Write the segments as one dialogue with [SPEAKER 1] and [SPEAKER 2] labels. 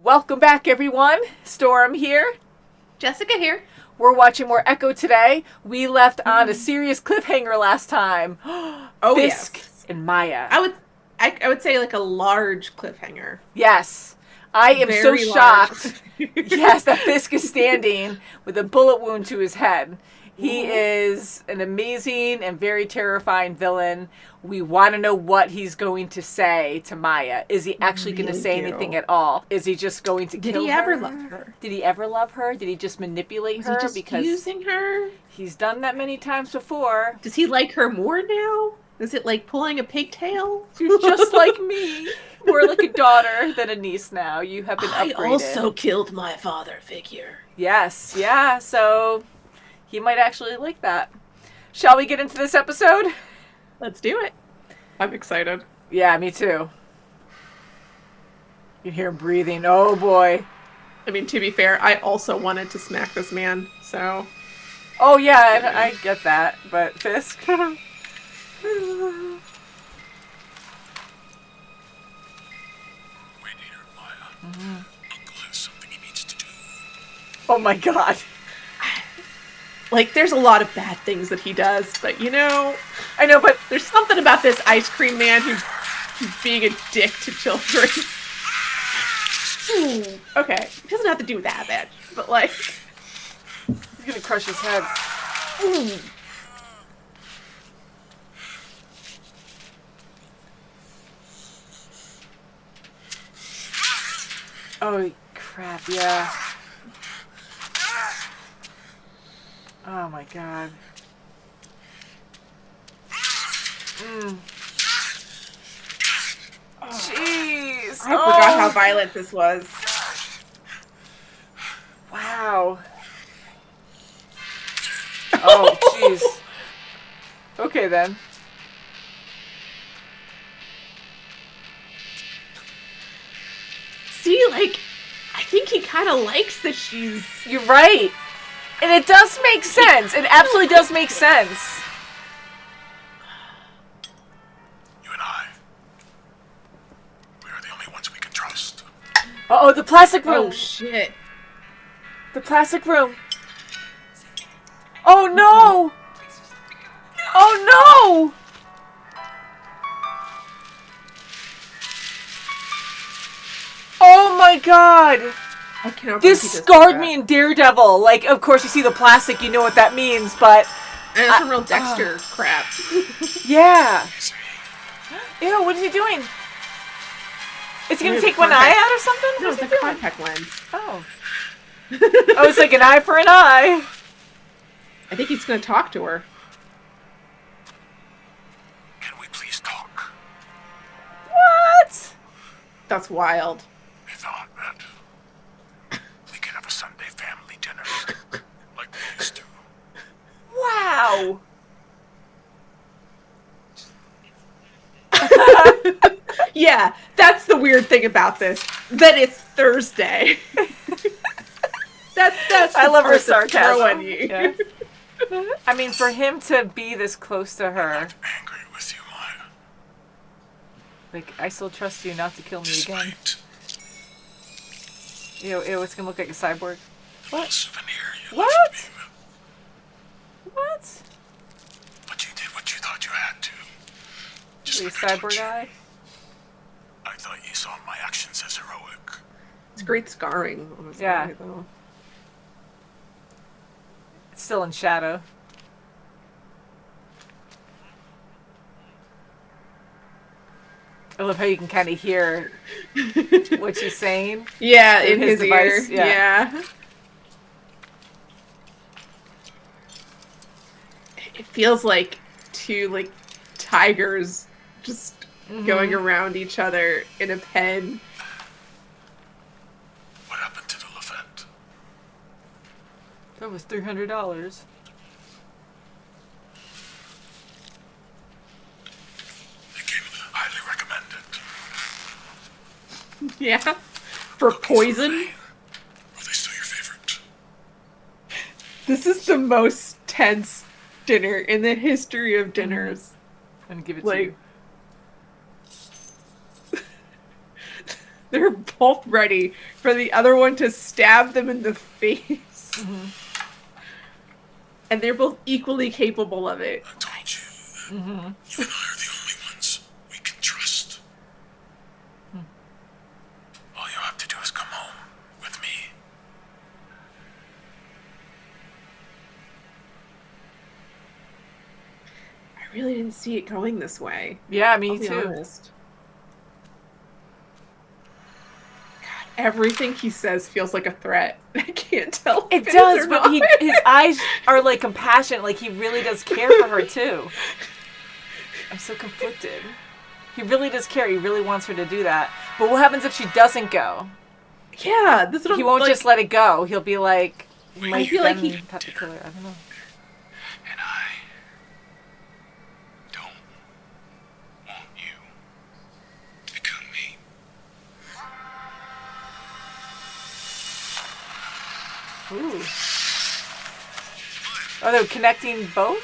[SPEAKER 1] Welcome back, everyone. Storm here.
[SPEAKER 2] Jessica here.
[SPEAKER 1] We're watching more Echo today. We left on a serious cliffhanger last time. Fisk and Maya.
[SPEAKER 2] I would say like a large cliffhanger.
[SPEAKER 1] Yes. I am
[SPEAKER 2] Very
[SPEAKER 1] so shocked. Yes, that Fisk is standing with a bullet wound to his head. He is an amazing and very terrifying villain. We want to know what he's going to say to Maya. Is he actually going to say anything at all? Is he just going to kill her?
[SPEAKER 2] Did he ever love her?
[SPEAKER 1] Did he ever love her? Did he just manipulate her?
[SPEAKER 2] Is he just using her?
[SPEAKER 1] He's done that many times before.
[SPEAKER 2] Does he like her more now? Is it like pulling a pigtail?
[SPEAKER 1] You're just like me. More like a daughter than a niece now. You have been upgraded.
[SPEAKER 2] I also killed my father figure.
[SPEAKER 1] Yes, yeah, so he might actually like that. Shall we get into this episode?
[SPEAKER 2] Let's do it. I'm excited.
[SPEAKER 1] Yeah, me too. You can hear him breathing. Oh, boy.
[SPEAKER 2] I mean, to be fair, I also wanted to smack this man, so...
[SPEAKER 1] Oh, yeah, I get that, but Fisk...
[SPEAKER 3] Wait here, Maya. Uncle has something he needs to do.
[SPEAKER 1] Oh, my God.
[SPEAKER 2] Like, there's a lot of bad things that he does, but you know...
[SPEAKER 1] I know, but
[SPEAKER 2] there's something about this ice cream man who's being a dick to children. Okay, he doesn't have to do that bad, but like...
[SPEAKER 1] he's gonna crush his head. Oh, crap, yeah. Oh, my God. Jeez.
[SPEAKER 2] I forgot how violent this was.
[SPEAKER 1] Wow. Oh, jeez. Okay, then.
[SPEAKER 2] See, like, I think he kind of likes that she's...
[SPEAKER 1] You're right. And it does make sense. It absolutely does make sense.
[SPEAKER 3] You and I, we are the only ones we can trust.
[SPEAKER 1] Uh-oh, the plastic room.
[SPEAKER 2] Oh, shit.
[SPEAKER 1] The plastic room. Oh, no. Oh, no. Oh, my God.
[SPEAKER 2] I cannot
[SPEAKER 1] This
[SPEAKER 2] believe he just
[SPEAKER 1] scarred
[SPEAKER 2] did
[SPEAKER 1] me in Daredevil. Like, of course, you see the plastic, you know what that means, but...
[SPEAKER 2] that. And it's some real Dexter crap.
[SPEAKER 1] Yeah. Ew, what is he doing? Is he gonna take one eye out or something?
[SPEAKER 2] No,
[SPEAKER 1] What's
[SPEAKER 2] it's
[SPEAKER 1] he
[SPEAKER 2] a
[SPEAKER 1] doing?
[SPEAKER 2] contact lens.
[SPEAKER 1] Oh. Oh, it's like an eye for an eye.
[SPEAKER 2] I think he's going to talk to her.
[SPEAKER 3] Can we please talk?
[SPEAKER 1] What?
[SPEAKER 2] That's wild.
[SPEAKER 3] We thought that we could have a Sunday family dinner like we used to.
[SPEAKER 1] Wow.
[SPEAKER 2] Yeah, that's the weird thing about this. That it's Thursday. That's
[SPEAKER 1] I love her
[SPEAKER 2] part that's
[SPEAKER 1] sarcasm.
[SPEAKER 2] throwing you.
[SPEAKER 1] Yeah. I mean, for him to be this close to her,
[SPEAKER 3] Angry with you, Maya.
[SPEAKER 1] like, I still trust you not to kill me again.
[SPEAKER 3] Despite
[SPEAKER 1] Ew, it's gonna look like a cyborg.
[SPEAKER 3] the souvenir you
[SPEAKER 1] What?
[SPEAKER 3] left me with.
[SPEAKER 1] What?
[SPEAKER 3] But you did what you thought you had to. Just
[SPEAKER 1] A
[SPEAKER 3] like I told
[SPEAKER 1] cyborg
[SPEAKER 3] you.
[SPEAKER 1] eye?
[SPEAKER 3] I thought you saw my actions as heroic.
[SPEAKER 2] It's great scarring on his
[SPEAKER 1] Yeah.
[SPEAKER 2] eye, though.
[SPEAKER 1] It's still in shadow. I love how you can kind of hear what she's saying.
[SPEAKER 2] Yeah,
[SPEAKER 1] Through
[SPEAKER 2] in
[SPEAKER 1] his
[SPEAKER 2] his
[SPEAKER 1] device,
[SPEAKER 2] ear.
[SPEAKER 1] yeah.
[SPEAKER 2] It feels like two like tigers just going around each other in a pen.
[SPEAKER 3] What happened to the Lafette?
[SPEAKER 1] That was $300.
[SPEAKER 3] They came highly recommended.
[SPEAKER 2] Yeah. For poison.
[SPEAKER 3] Were they still your favorite?
[SPEAKER 2] This is the most tense dinner in the history of dinners.
[SPEAKER 1] I'm gonna give it to
[SPEAKER 2] Like,
[SPEAKER 1] you.
[SPEAKER 2] They're both ready for the other one to stab them in the face.
[SPEAKER 1] Mm-hmm.
[SPEAKER 2] And they're both equally capable of it.
[SPEAKER 3] I told you that
[SPEAKER 1] Mm-hmm.
[SPEAKER 3] you and I are the only ones we can trust. All you have to do is come home with me.
[SPEAKER 2] I really didn't see it going this way.
[SPEAKER 1] Yeah, me
[SPEAKER 2] I'll be
[SPEAKER 1] too.
[SPEAKER 2] honest. God, everything he says feels like a threat. I can't tell.
[SPEAKER 1] It
[SPEAKER 2] if
[SPEAKER 1] does,
[SPEAKER 2] is or
[SPEAKER 1] but
[SPEAKER 2] not.
[SPEAKER 1] his eyes are like compassionate, like he really does care for her too. I'm so conflicted. He really does care. He really wants her to do that. But what happens if she doesn't go?
[SPEAKER 2] Yeah, this is
[SPEAKER 1] He won't just let it go. He'll be like,
[SPEAKER 3] I
[SPEAKER 1] might
[SPEAKER 2] feel like
[SPEAKER 1] then
[SPEAKER 2] he-
[SPEAKER 1] have to kill her. I don't know.
[SPEAKER 3] And I don't want you to become me.
[SPEAKER 1] Ooh. Oh, they're connecting both?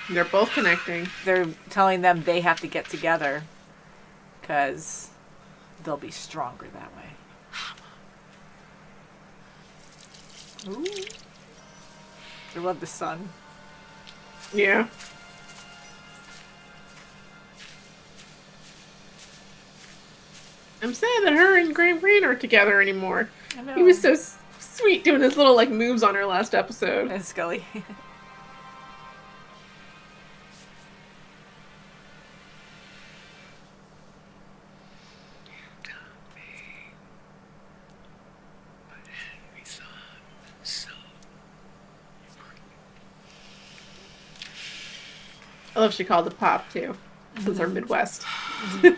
[SPEAKER 2] They're both connecting.
[SPEAKER 1] They're telling them they have to get together because they'll be stronger that way. Ooh. I love the sun.
[SPEAKER 2] Yeah. I'm sad that her and Graham Greene aren't together anymore.
[SPEAKER 1] I know.
[SPEAKER 2] He was so sweet doing his little like moves on her last episode.
[SPEAKER 1] And Scully.
[SPEAKER 2] I love she called it Pop too, since they're Midwest.
[SPEAKER 1] Me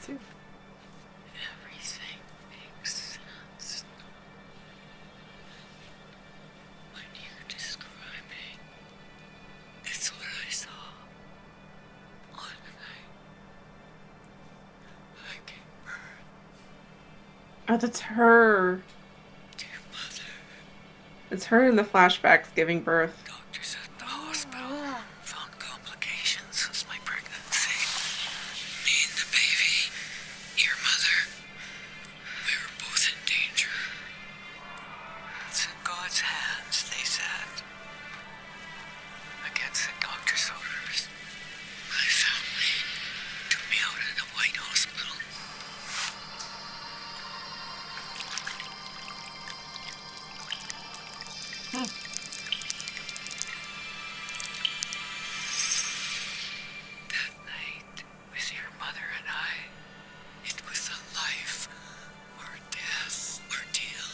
[SPEAKER 1] too.
[SPEAKER 3] Everything makes sense when you're describing. It's what I saw on night. I gave birth
[SPEAKER 2] Oh, that's her.
[SPEAKER 3] to your mother.
[SPEAKER 2] It's her in the flashbacks giving birth.
[SPEAKER 3] Doctors at the hospital found complications since my pregnancy. Me and the baby, your mother, we were both in danger. It's in God's hands, they said. Against the doctor's orders. My family took me out in a white hospital. That night, with your mother and I, it was a life or death ordeal.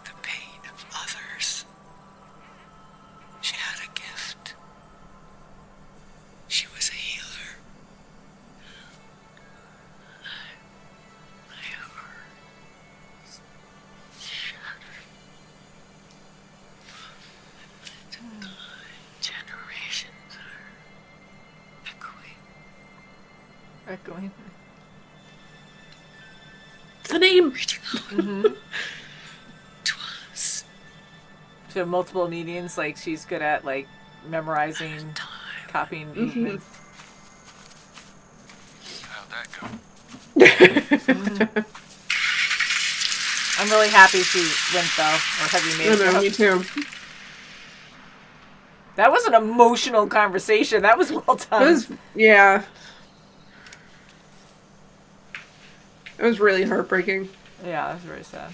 [SPEAKER 3] The pain of others. She had a gift. She was a healer. My heart shattered. Generations are echoing.
[SPEAKER 1] Echoing.
[SPEAKER 2] It's the name.
[SPEAKER 3] Reaching out
[SPEAKER 1] Mm-hmm.
[SPEAKER 3] to us.
[SPEAKER 1] So multiple meetings, like she's good at like memorizing,
[SPEAKER 3] Time.
[SPEAKER 1] copying
[SPEAKER 2] Mhm.
[SPEAKER 1] movements.
[SPEAKER 3] How'd that go?
[SPEAKER 1] I'm really happy she went though, or have you
[SPEAKER 2] I
[SPEAKER 1] made
[SPEAKER 2] know,
[SPEAKER 1] it?
[SPEAKER 2] me too.
[SPEAKER 1] That was an emotional conversation. That was well done.
[SPEAKER 2] It was, yeah. It was really heartbreaking.
[SPEAKER 1] Yeah, that was very sad.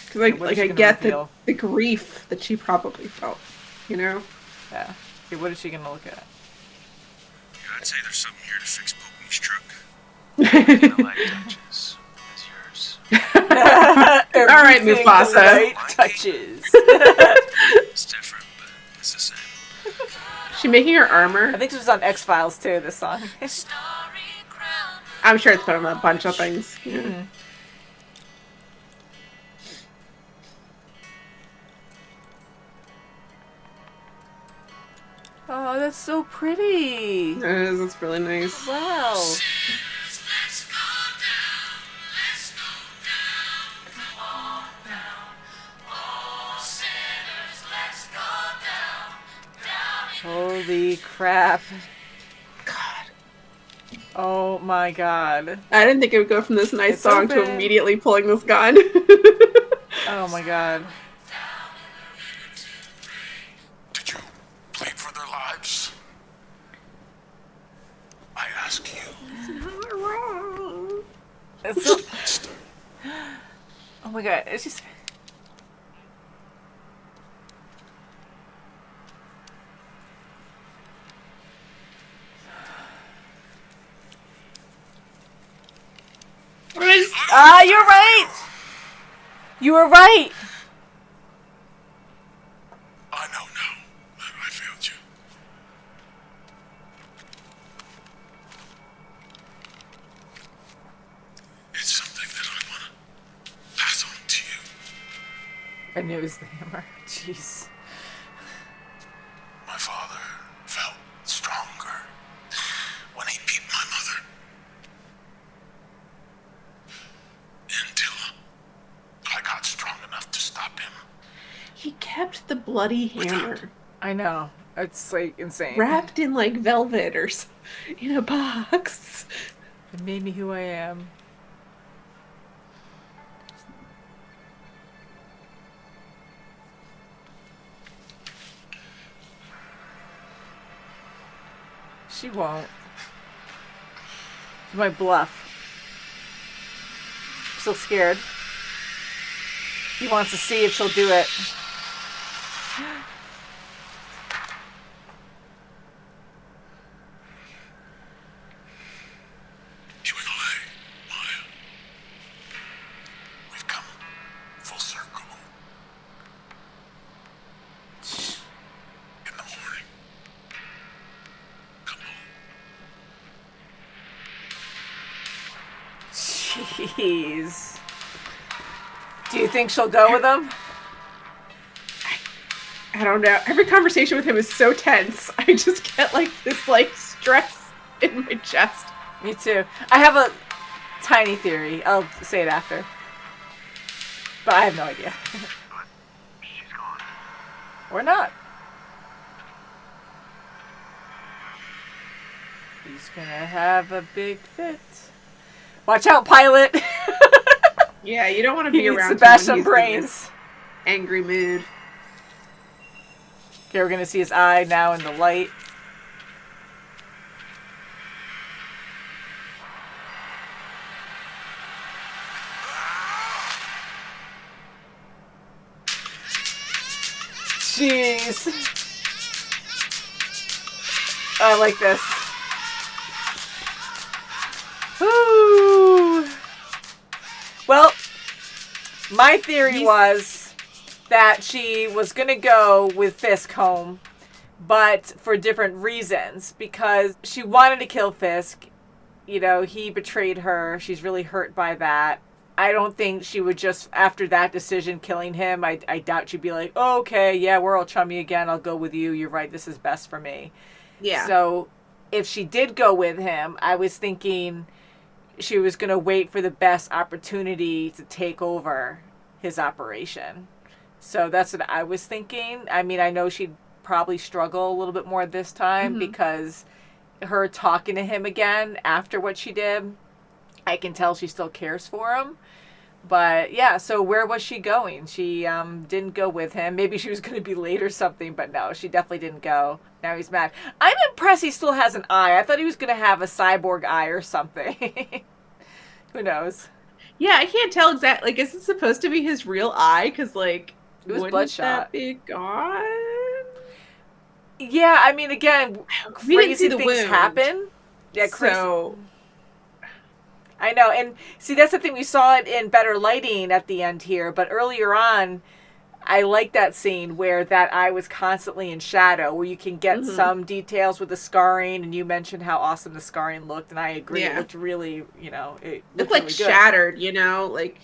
[SPEAKER 2] Because like,
[SPEAKER 1] What is
[SPEAKER 2] I
[SPEAKER 1] she gonna
[SPEAKER 2] get
[SPEAKER 1] reveal?
[SPEAKER 2] the grief that she probably felt, you know?
[SPEAKER 1] Yeah. Okay, what is she gonna look at?
[SPEAKER 3] Yeah, I'd say there's something here to fix Pokey's truck.
[SPEAKER 2] All
[SPEAKER 3] The light touches. That's yours.
[SPEAKER 2] right,
[SPEAKER 1] Everything
[SPEAKER 2] Mufasa.
[SPEAKER 1] the light touches.
[SPEAKER 3] It's different, but it's the same.
[SPEAKER 2] She making her armor?
[SPEAKER 1] I think this was on X-Files too, this song.
[SPEAKER 2] I'm sure it's put on a bunch of things. Yeah.
[SPEAKER 1] Mhm. Oh, that's so pretty.
[SPEAKER 2] It is, it's really nice.
[SPEAKER 1] Wow.
[SPEAKER 3] Let's go down. Let's go down. Come on down. Oh, sinners, let's go down. Down in
[SPEAKER 1] Holy crap.
[SPEAKER 2] God.
[SPEAKER 1] Oh my god.
[SPEAKER 2] I didn't think it would go from this nice
[SPEAKER 1] It's
[SPEAKER 2] song to
[SPEAKER 1] open.
[SPEAKER 2] immediately pulling this gun.
[SPEAKER 1] Oh my god.
[SPEAKER 3] Did you plead for their lives? I ask you.
[SPEAKER 1] It's so... Oh my god. It's just... Ah, you're right! You were right!
[SPEAKER 3] I know now that I failed you. It's something that I want to pass on to you.
[SPEAKER 1] I knew it was the hammer. Jeez.
[SPEAKER 3] My father felt stronger when he beat my mother. Until I got strong enough to stop him.
[SPEAKER 2] He kept the bloody hammer
[SPEAKER 1] I know. It's like insane.
[SPEAKER 2] wrapped in like velvet or in a box.
[SPEAKER 1] It made me who I am. She won't. She might bluff. I'm still scared. He wants to see if she'll do it.
[SPEAKER 3] You and I, Maya, we've come full circle. In the morning, come home.
[SPEAKER 1] Jeez. Do you think she'll go with him?
[SPEAKER 2] I don't know. Every conversation with him is so tense. I just get like this like stress in my chest.
[SPEAKER 1] Me too. I have a tiny theory. I'll say it after. But I have no idea.
[SPEAKER 3] But she's gone.
[SPEAKER 1] Or not. He's gonna have a big fit. Watch out, pilot!
[SPEAKER 2] Yeah, you don't want to
[SPEAKER 1] He
[SPEAKER 2] be
[SPEAKER 1] needs
[SPEAKER 2] around
[SPEAKER 1] to bash
[SPEAKER 2] him
[SPEAKER 1] some
[SPEAKER 2] when he's in
[SPEAKER 1] brains.
[SPEAKER 2] this angry mood.
[SPEAKER 1] Okay, we're gonna see his eye now in the light. Jeez. I like this. Woo. Well, my theory was that she was going to go with Fisk home, but for different reasons. Because she wanted to kill Fisk. You know, he betrayed her. She's really hurt by that. I don't think she would just, after that decision, killing him, I doubt she'd be like, oh, okay, yeah, we're all chummy again. I'll go with you. You're right. This is best for me.
[SPEAKER 2] Yeah.
[SPEAKER 1] So if she did go with him, I was thinking she was going to wait for the best opportunity to take over his operation. So that's what I was thinking. I mean, I know she'd probably struggle a little bit more this time because her talking to him again after what she did, I can tell she still cares for him. But yeah, so where was she going? She didn't go with him. Maybe she was going to be late or something, but no, she definitely didn't go. Now he's mad. I'm impressed he still has an eye. I thought he was going to have a cyborg eye or something. Who knows?
[SPEAKER 2] Yeah, I can't tell exactly. Like, is it supposed to be his real eye? Because, like,
[SPEAKER 1] It was
[SPEAKER 2] wouldn't
[SPEAKER 1] bloodshot.
[SPEAKER 2] that be gone?
[SPEAKER 1] Yeah, I mean, again,
[SPEAKER 2] We didn't see
[SPEAKER 1] crazy
[SPEAKER 2] the
[SPEAKER 1] things
[SPEAKER 2] wound.
[SPEAKER 1] happen. Yeah, crazy.
[SPEAKER 2] So,
[SPEAKER 1] I know, and see, that's the thing. We saw it in better lighting at the end here, but earlier on, I like that scene where that eye was constantly in shadow, where you can get some details with the scarring, and you mentioned how awesome the scarring looked, and I agree.
[SPEAKER 2] Yeah.
[SPEAKER 1] It looked really, you know, it
[SPEAKER 2] looked
[SPEAKER 1] looked
[SPEAKER 2] like
[SPEAKER 1] really good.
[SPEAKER 2] shattered, you know? Like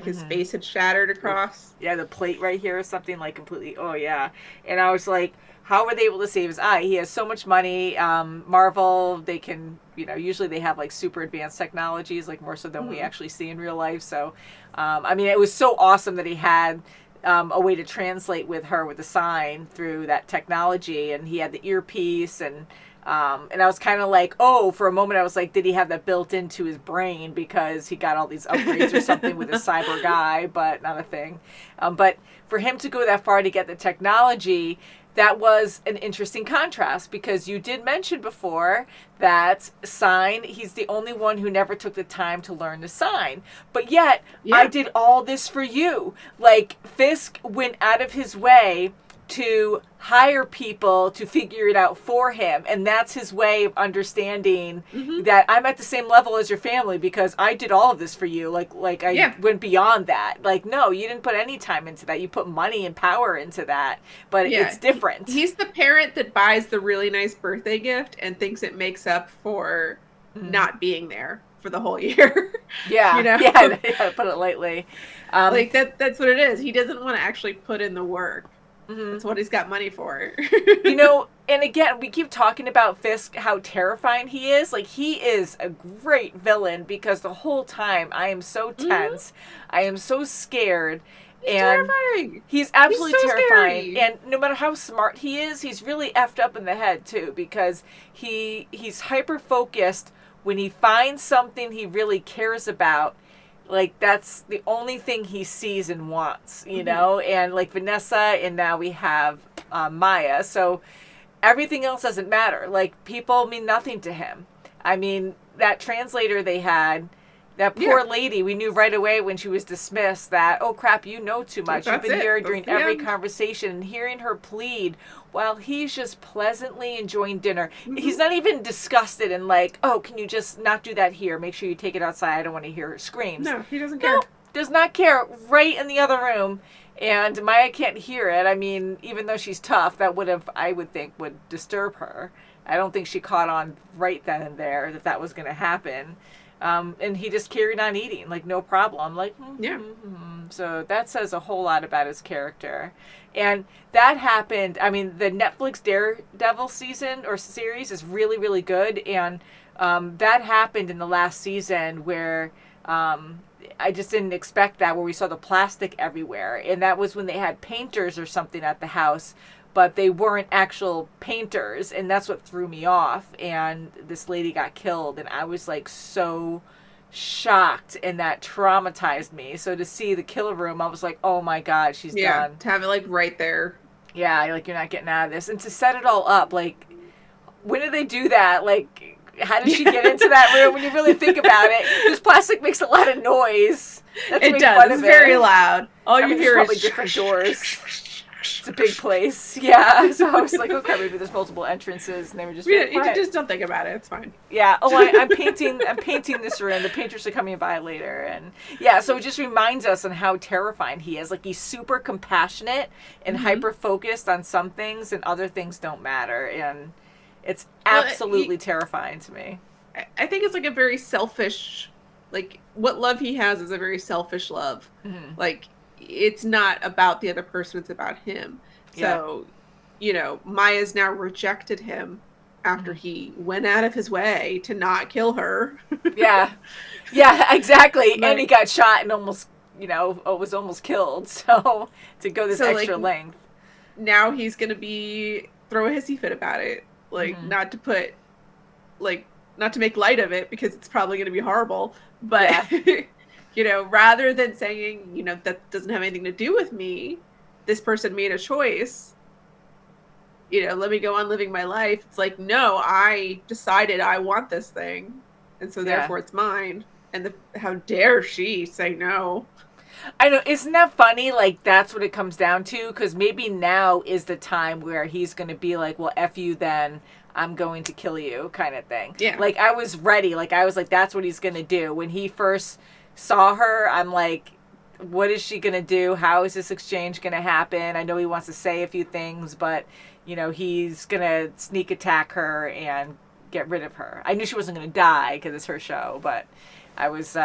[SPEAKER 2] his face had shattered across.
[SPEAKER 1] Yeah, the plate right here or something, like completely, oh yeah. And I was like, how were they able to save his eye? He has so much money. Marvel, they can, you know, usually they have like super advanced technologies, like more so than we actually see in real life. So, I mean, it was so awesome that he had a way to translate with her with the sign through that technology. And he had the earpiece and And I was kind of like, oh, for a moment I was like, did he have that built into his brain because he got all these upgrades or something with his cyber guy, but not a thing. But for him to go that far to get the technology, that was an interesting contrast, because you did mention before that sign, he's the only one who never took the time to learn to sign. But yet, I did all this for you. Like, Fisk went out of his way to hire people to figure it out for him, and that's his way of understanding that I'm at the same level as your family because I did all of this for you. Like I went beyond that. Like, no, you didn't put any time into that. You put money and power into that, but it's different.
[SPEAKER 2] He's the parent that buys the really nice birthday gift and thinks it makes up for not being there for the whole year.
[SPEAKER 1] Yeah,
[SPEAKER 2] you know?
[SPEAKER 1] yeah, put it lightly.
[SPEAKER 2] Like that's what it is. He doesn't want to actually put in the work. That's what he's got money for.
[SPEAKER 1] You know, and again, we keep talking about Fisk, how terrifying he is. Like, he is a great villain because the whole time I am so tense. I am so scared.
[SPEAKER 2] He's terrifying.
[SPEAKER 1] He's absolutely
[SPEAKER 2] so
[SPEAKER 1] terrifying.
[SPEAKER 2] scary.
[SPEAKER 1] And no matter how smart he is, he's really effed up in the head, too, because he's hyper-focused when he finds something he really cares about. Like, that's the only thing he sees and wants, you know? And, like, Vanessa, and now we have Maya. So everything else doesn't matter. Like, people mean nothing to him. I mean, that translator they had, that poor lady, we knew right away when she was dismissed that, oh, crap, you know too much. You've been here during every conversation, and hearing her plead while he's just pleasantly enjoying dinner. He's not even disgusted and like, oh, can you just not do that here? Make sure you take it outside. I don't want to hear her screams.
[SPEAKER 2] No, he doesn't care.
[SPEAKER 1] No, does not care. Right in the other room. And Maya can't hear it. I mean, even though she's tough, that I would think, would disturb her. I don't think she caught on right then and there that was going to happen. And he just carried on eating, like, no problem. Like, So that says a whole lot about his character. And that happened, I mean, the Netflix Daredevil season or series is really, really good. And that happened in the last season where I just didn't expect that, where we saw the plastic everywhere. And that was when they had painters or something at the house, but they weren't actual painters, and that's what threw me off. And this lady got killed, and I was like so shocked, and that traumatized me. So to see the kill room, I was like, oh my god, she's done.
[SPEAKER 2] To have it like right there.
[SPEAKER 1] Yeah, like, you're not getting out of this. And to set it all up, like, when did they do that? Like, how did she get into that room? When you really think about it, this plastic makes a lot of noise.
[SPEAKER 2] It does. It's very loud. All you hear
[SPEAKER 1] probably
[SPEAKER 2] is
[SPEAKER 1] different doors. It's a big place. Yeah. So I was like, okay, maybe there's multiple entrances, and they were just
[SPEAKER 2] you just don't think about it. It's fine.
[SPEAKER 1] Yeah. Oh, I'm painting this room. The painters are coming by later, and yeah. So it just reminds us on how terrifying he is. Like, he's super compassionate and hyper focused on some things, and other things don't matter, and it's absolutely terrifying to me.
[SPEAKER 2] I think it's like a very selfish, like, what love he has is a very selfish love. Like, it's not about the other person, it's about him. So, you know, Maya's now rejected him after he went out of his way to not kill her. Yeah,
[SPEAKER 1] exactly. Like, and he got shot and almost, was almost killed. So to go this extra length.
[SPEAKER 2] Now he's going to throw a hissy fit about it. Like, not to make light of it, because it's probably going to be horrible. But you know, rather than saying, you know, that doesn't have anything to do with me, this person made a choice, you know, let me go on living my life. It's like, no, I decided I want this thing, and so therefore it's mine. And how dare she say no?
[SPEAKER 1] I know, isn't that funny? Like, that's what it comes down to, because maybe now is the time where he's going to be like, well, F you then, I'm going to kill you, kind of thing.
[SPEAKER 2] Yeah.
[SPEAKER 1] Like, I was ready. Like, I was like, that's what he's going to do. When he first saw her, I'm like, what is she gonna do? How is this exchange gonna happen? I know he wants to say a few things, but, you know, he's gonna sneak attack her and get rid of her. I knew she wasn't gonna die because it's her show, but I was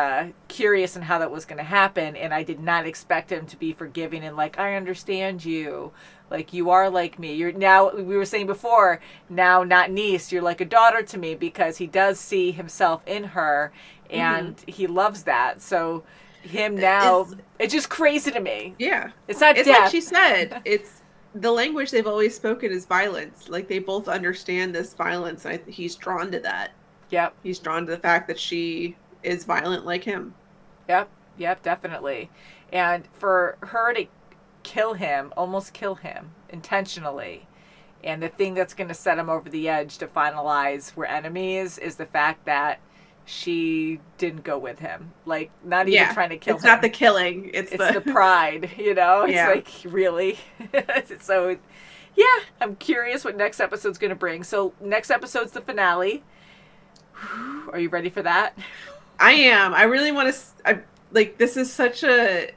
[SPEAKER 1] curious on how that was gonna happen, and I did not expect him to be forgiving and like, I understand you. Like, you are like me. You're now, we were saying before, now not niece, you're like a daughter to me, because he does see himself in her, and he loves that. So him now, it's just crazy to me.
[SPEAKER 2] Yeah.
[SPEAKER 1] It's not
[SPEAKER 2] it's
[SPEAKER 1] death.
[SPEAKER 2] like she said, it's the language they've always spoken is violence. Like, they both understand this violence. And he's drawn to that.
[SPEAKER 1] Yep.
[SPEAKER 2] He's drawn to the fact that she is violent like him.
[SPEAKER 1] Yep, definitely. And for her to almost kill him intentionally, and the thing that's going to set him over the edge to finalize we're enemies is the fact that she didn't go with him. Like, not even trying to kill him.
[SPEAKER 2] It's not the killing. It's
[SPEAKER 1] the pride, you know? It's like, really? So, yeah, I'm curious what next episode's going to bring. So, next episode's the finale. Are you ready for that?
[SPEAKER 2] I am. I really want to... this is such an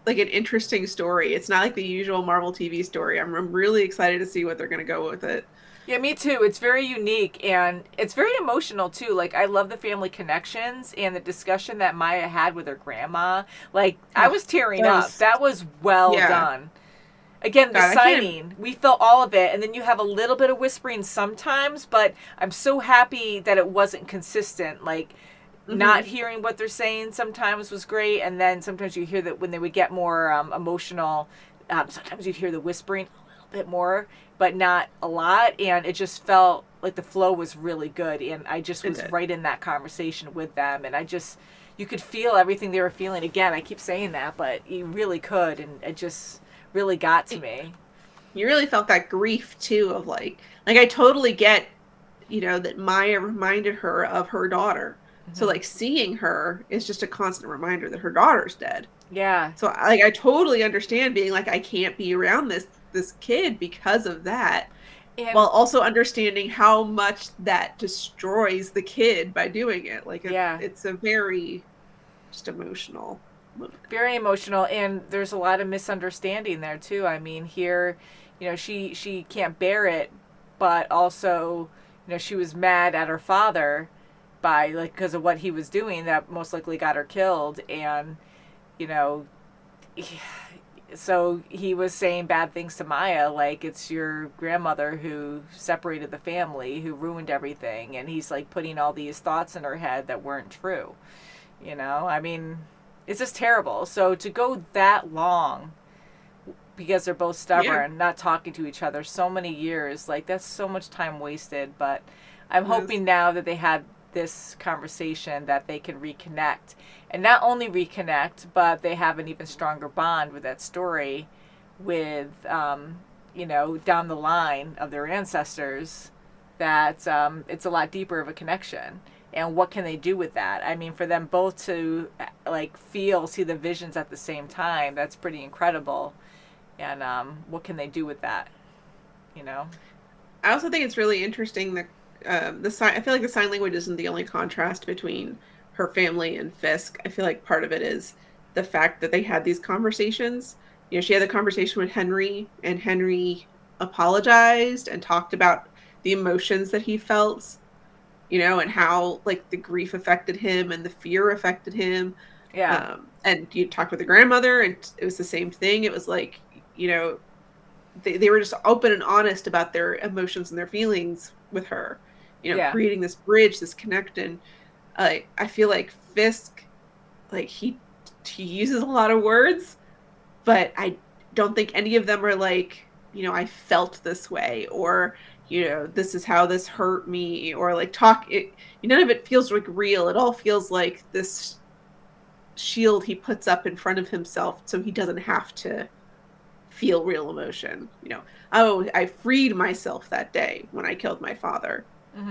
[SPEAKER 2] interesting story. It's not like the usual Marvel TV story. I'm really excited to see what they're going to go with it.
[SPEAKER 1] Yeah, me too. It's very unique, and it's very emotional, too. Like, I love the family connections and the discussion that Maya had with her grandma. Like, I was tearing up. That was well done. Again, the signing, we felt all of it, and then you have a little bit of whispering sometimes, but I'm so happy that it wasn't consistent. Like, not hearing what they're saying sometimes was great, and then sometimes you hear that when they would get more emotional, sometimes you'd hear the whispering a little bit more, but not a lot, and it just felt like the flow was really good, and I just was right in that conversation with them, and you could feel everything they were feeling. Again, I keep saying that, but you really could, and it just really got to me.
[SPEAKER 2] You really felt that grief, too, of like I totally get, that Maya reminded her of her daughter. So, like, seeing her is just a constant reminder that her daughter's dead.
[SPEAKER 1] Yeah.
[SPEAKER 2] So, I totally understand being like, I can't be around this kid because of that. And while also understanding how much that destroys the kid by doing it. Like, it's a very just emotional moment. Very
[SPEAKER 1] emotional. And there's a lot of misunderstanding there, too. I mean, here, she can't bear it, but also, she was mad at her father because of what he was doing that most likely got her killed, and so he was saying bad things to Maya, like, it's your grandmother who separated the family, who ruined everything, and he's like putting all these thoughts in her head that weren't true. I mean, it's just terrible. So to go that long because they're both stubborn, not talking to each other so many years, like, that's so much time wasted. But I'm hoping now that they had this conversation that they can reconnect, and not only reconnect, but they have an even stronger bond with that story with down the line of their ancestors, that it's a lot deeper of a connection. And what can they do with that? I mean, for them both to see the visions at the same time, that's pretty incredible. And what can they do with that?
[SPEAKER 2] I also think it's really interesting that I feel like the sign language isn't the only contrast between her family and Fisk. I feel like part of it is the fact that they had these conversations. She had a conversation with Henry, and Henry apologized and talked about the emotions that he felt, and how the grief affected him and the fear affected him.
[SPEAKER 1] Yeah.
[SPEAKER 2] And you talked with the grandmother, and it was the same thing. It was like, they were just open and honest about their emotions and their feelings with her. Creating this bridge, this connection. I feel like Fisk, he uses a lot of words, but I don't think any of them are like, I felt this way, or, this is how this hurt me, or none of it feels real. It all feels like this shield he puts up in front of himself so he doesn't have to feel real emotion. I freed myself that day when I killed my father.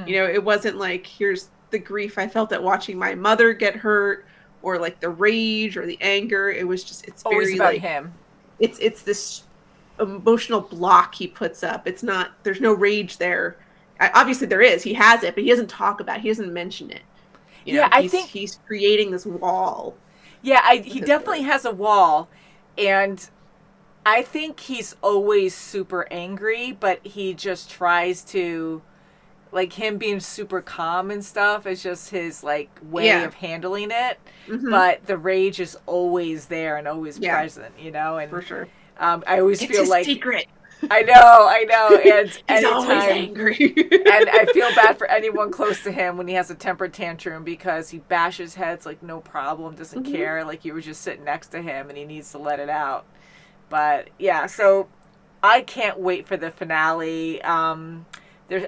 [SPEAKER 2] It wasn't like, here's the grief I felt at watching my mother get hurt, or the rage or the anger. It was just, it's
[SPEAKER 1] always
[SPEAKER 2] very
[SPEAKER 1] about him.
[SPEAKER 2] It's this emotional block he puts up. It's not, there's no rage there. Obviously there is, he has it, but he doesn't talk about it. He doesn't mention it. I think he's creating this wall.
[SPEAKER 1] Yeah, he definitely has a wall, and I think he's always super angry, but he just tries to, him being super calm and stuff is just his, way of handling it. But the rage is always there and always present, and
[SPEAKER 2] for sure.
[SPEAKER 1] I always feel
[SPEAKER 2] it's
[SPEAKER 1] like...
[SPEAKER 2] secret.
[SPEAKER 1] I know, and
[SPEAKER 2] he's always angry.
[SPEAKER 1] And I feel bad for anyone close to him when he has a temper tantrum, because he bashes heads no problem, doesn't care, you were just sitting next to him and he needs to let it out. But yeah, so I can't wait for the finale. I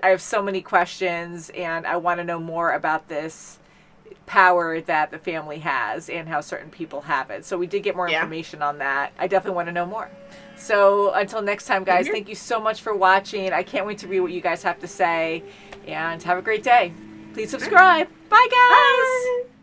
[SPEAKER 1] have so many questions, and I want to know more about this power that the family has and how certain people have it. So we did get more information on that. I definitely want to know more. So until next time, guys, thank you so much for watching. I can't wait to read what you guys have to say, and have a great day. Please subscribe. Bye, guys.
[SPEAKER 2] Bye.